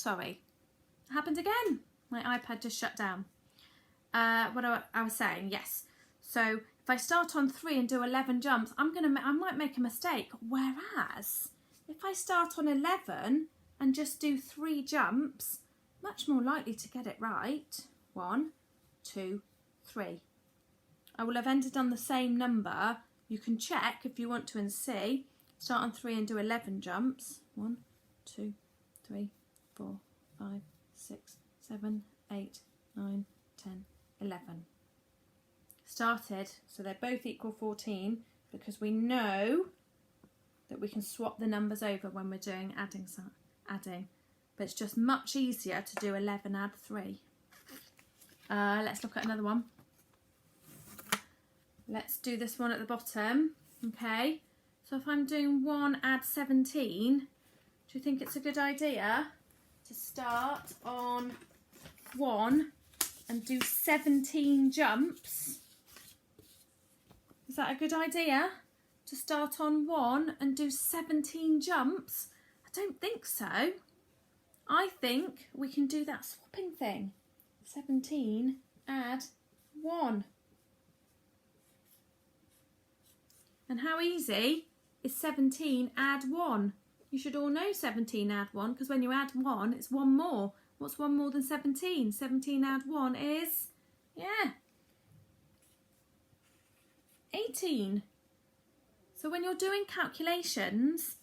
sorry, it happened again. My iPad just shut down. What I was saying, yes. So if I start on 3 and do 11 jumps, I might make a mistake. Whereas if I start on 11 and just do 3 jumps, much more likely to get it right. 1, 2, 3. I will have ended on the same number. You can check if you want to and see. Start on 3 and do 11 jumps. 1, 2, 3, 4, 5, 6, 7, 8, 9, 10, 11. Started, so they both equal 14 because we know that we can swap the numbers over when we're doing adding. But it's just much easier to do 11 add 3. Let's look at another one. Let's do this one at the bottom. Okay, so if I'm doing 1 add 17, do you think it's a good idea to start on 1 and do 17 jumps? Is that a good idea? To start on 1 and do 17 jumps? I don't think so. I think we can do that swapping thing. 17 add 1. And how easy is 17 add 1? You should all know 17 add 1 because when you add 1, it's 1 more. What's 1 more than 17? 17 add 1 is, 18. So when you're doing calculations,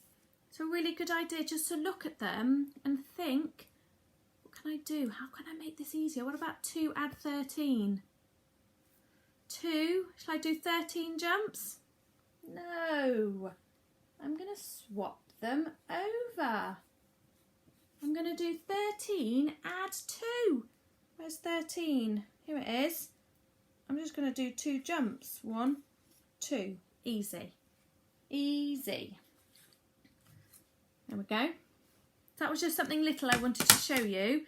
it's a really good idea just to look at them and think, what can I do? How can I make this easier? What about 2 add 13? 2, shall I do 13 jumps? No, I'm going to swap them over. I'm going to do 13 add 2. Where's 13? Here it is. I'm just going to do 2 jumps. 1, 2. Easy. Easy. There we go. That was just something little I wanted to show you,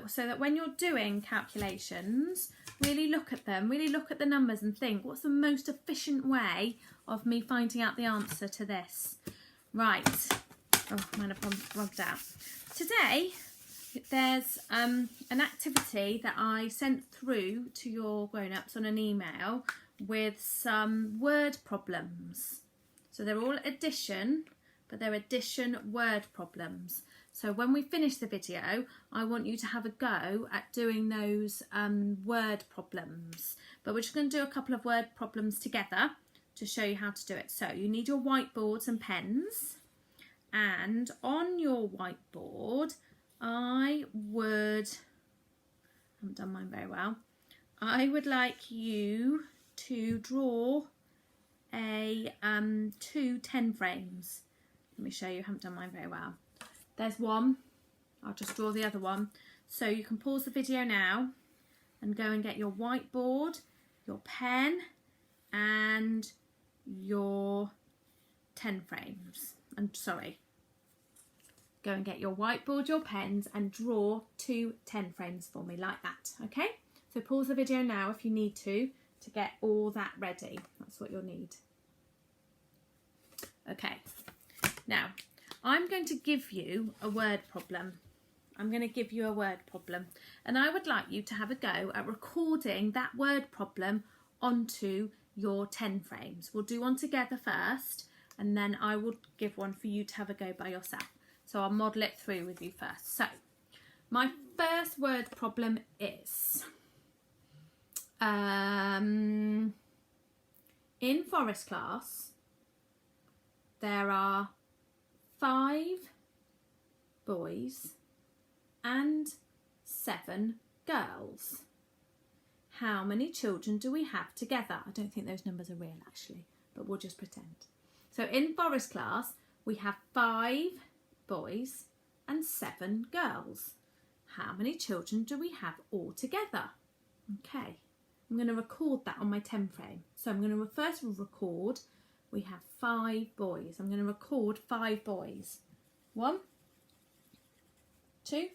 so that when you're doing calculations, really look at them, really look at the numbers and think, what's the most efficient way of me finding out the answer to this? Right. Oh, mine have rubbed out. Today, there's an activity that I sent through to your grown-ups on an email with some word problems. So they're all addition, but they're addition word problems. So when we finish the video, I want you to have a go at doing those word problems. But we're just going to do a couple of word problems together to show you how to do it. So you need your whiteboards and pens. And on your whiteboard, I haven't done mine very well. I would like you to draw a 2 10 frames. Let me show you, I haven't done mine very well. There's one, I'll just draw the other one. So you can pause the video now and go and get your whiteboard, your pen and your 10 frames. I'm sorry. Go and get your whiteboard, your pens and draw 2 10 frames for me like that, okay? So pause the video now if you need to get all that ready. That's what you'll need. Okay, now I'm going to give you a word problem. I'm going to give you a word problem and I would like you to have a go at recording that word problem onto your 10 frames. We'll do one together first and then I will give one for you to have a go by yourself. So I'll model it through with you first. So my first word problem is in Forest class there are 5 boys and 7 girls. How many children do we have together? I don't think those numbers are real actually, but we'll just pretend. So in Forest class we have 5 boys and 7 girls. How many children do we have all together? Okay, I'm going to record that on my 10 frame. So I'm going to first record, we have 5 boys. I'm going to record 5 boys. 1, 2,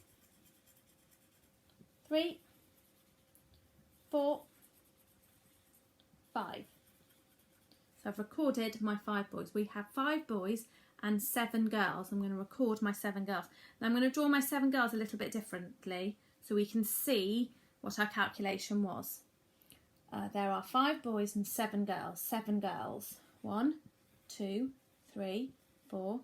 3, 4, 5. So I've recorded my 5 boys. We have 5 boys and 7 girls. I'm going to record my 7 girls. Now I'm going to draw my 7 girls a little bit differently so we can see what our calculation was. There are 5 boys and 7 girls. 7 girls. 1, 2, 3, 4,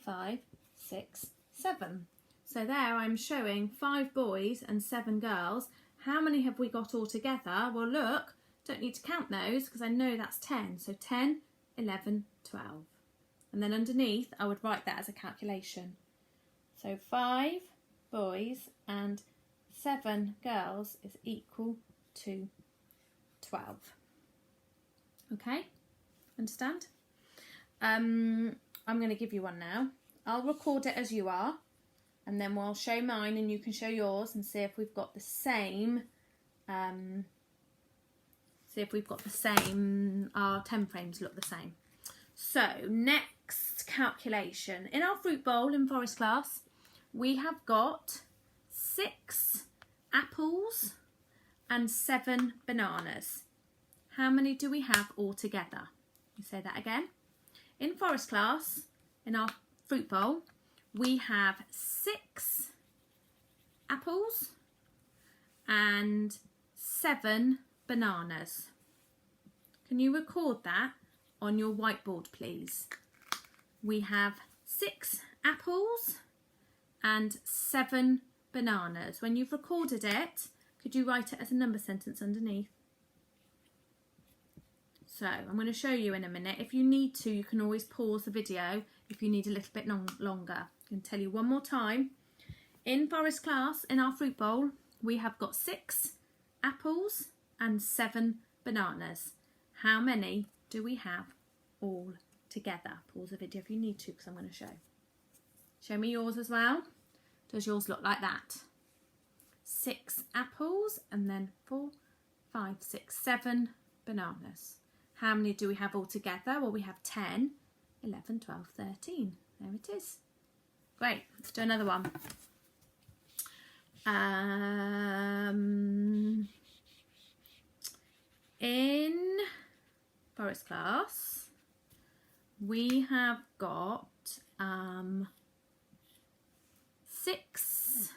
5, 6, 7. So there I'm showing 5 boys and 7 girls. How many have we got all together? Well, look, don't need to count those because I know that's 10. So 10, 11, 12. And then underneath I would write that as a calculation. So 5 boys and 7 girls is equal to 12. Okay, understand? I'm going to give you one now. I'll record it as you are, and then we'll show mine and you can show yours and see if we've got the same, our 10 frames look the same. So next calculation. In our fruit bowl in forest class, we have got 6 apples and 7 bananas. How many do we have all together? You say that again. In forest class, in our fruit bowl, we have 6 apples and 7 bananas. Can you record that on your whiteboard, please? We have 6 apples and 7 bananas. When you've recorded it, could you write it as a number sentence underneath? So I'm going to show you in a minute. If you need to, you can always pause the video if you need a little bit longer. I can tell you one more time. In forest class, in our fruit bowl, we have got 6 apples and 7 bananas. How many do we have all together? Pause the video if you need to because I'm going to show. Show me yours as well. Does yours look like that? 6 apples and then 4, 5, 6, 7 bananas. How many do we have all together? Well, we have 10, 11, 12, 13. There it is. Great. Let's do another one. In forest class, we have got 6.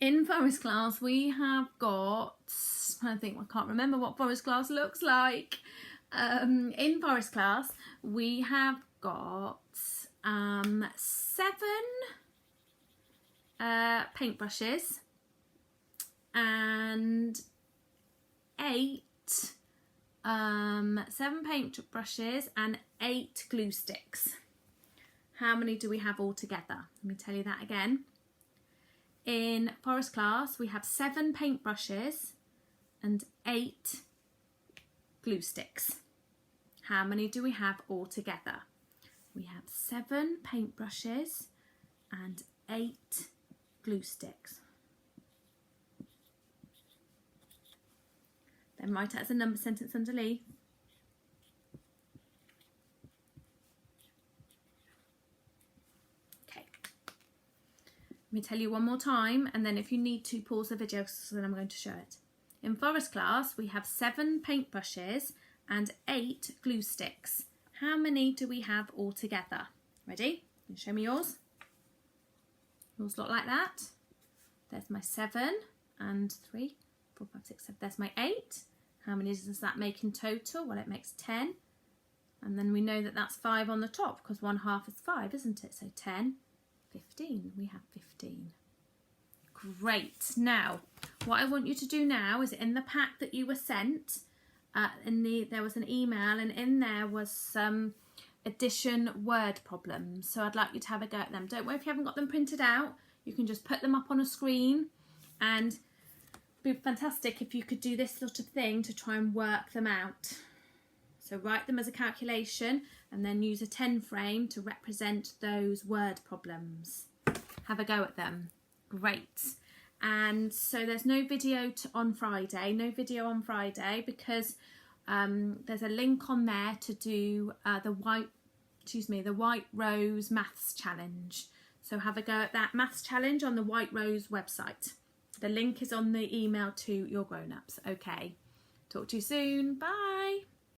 In forest class, we have got, I can't remember what forest class looks like. In forest class, we have got 7 paintbrushes and 8 7 paintbrushes and 8 glue sticks. How many do we have all together? Let me tell you that again. In forest class, we have 7 paintbrushes and 8 glue sticks. How many do we have all together? We have 7 paintbrushes and 8 glue sticks. Then write it as a number sentence underneath. Okay. Let me tell you one more time, and then if you need to, pause the video because then I'm going to show it. In forest class, we have 7 paintbrushes and 8 glue sticks. How many do we have all together? Ready? Can you show me yours? Yours look like that. There's my 7 and 3, 4, 5, 6, 7. There's my 8. How many does that make in total? Well, it makes 10. And then we know that that's 5 on the top because 1/2 is 5, isn't it? So 10, 15. We have 15. Great. Now, what I want you to do now is in the pack that you were sent, there was an email, and in there was some addition word problems. So I'd like you to have a go at them. Don't worry if you haven't got them printed out. You can just put them up on a screen, and it'd be fantastic if you could do this sort of thing to try and work them out. So write them as a calculation and then use a 10 frame to represent those word problems. Have a go at them. Great. And so there's no video on Friday, because there's a link on there to do the White Rose Maths Challenge. So have a go at that Maths Challenge on the White Rose website. The link is on the email to your grown-ups. Okay. Talk to you soon. Bye.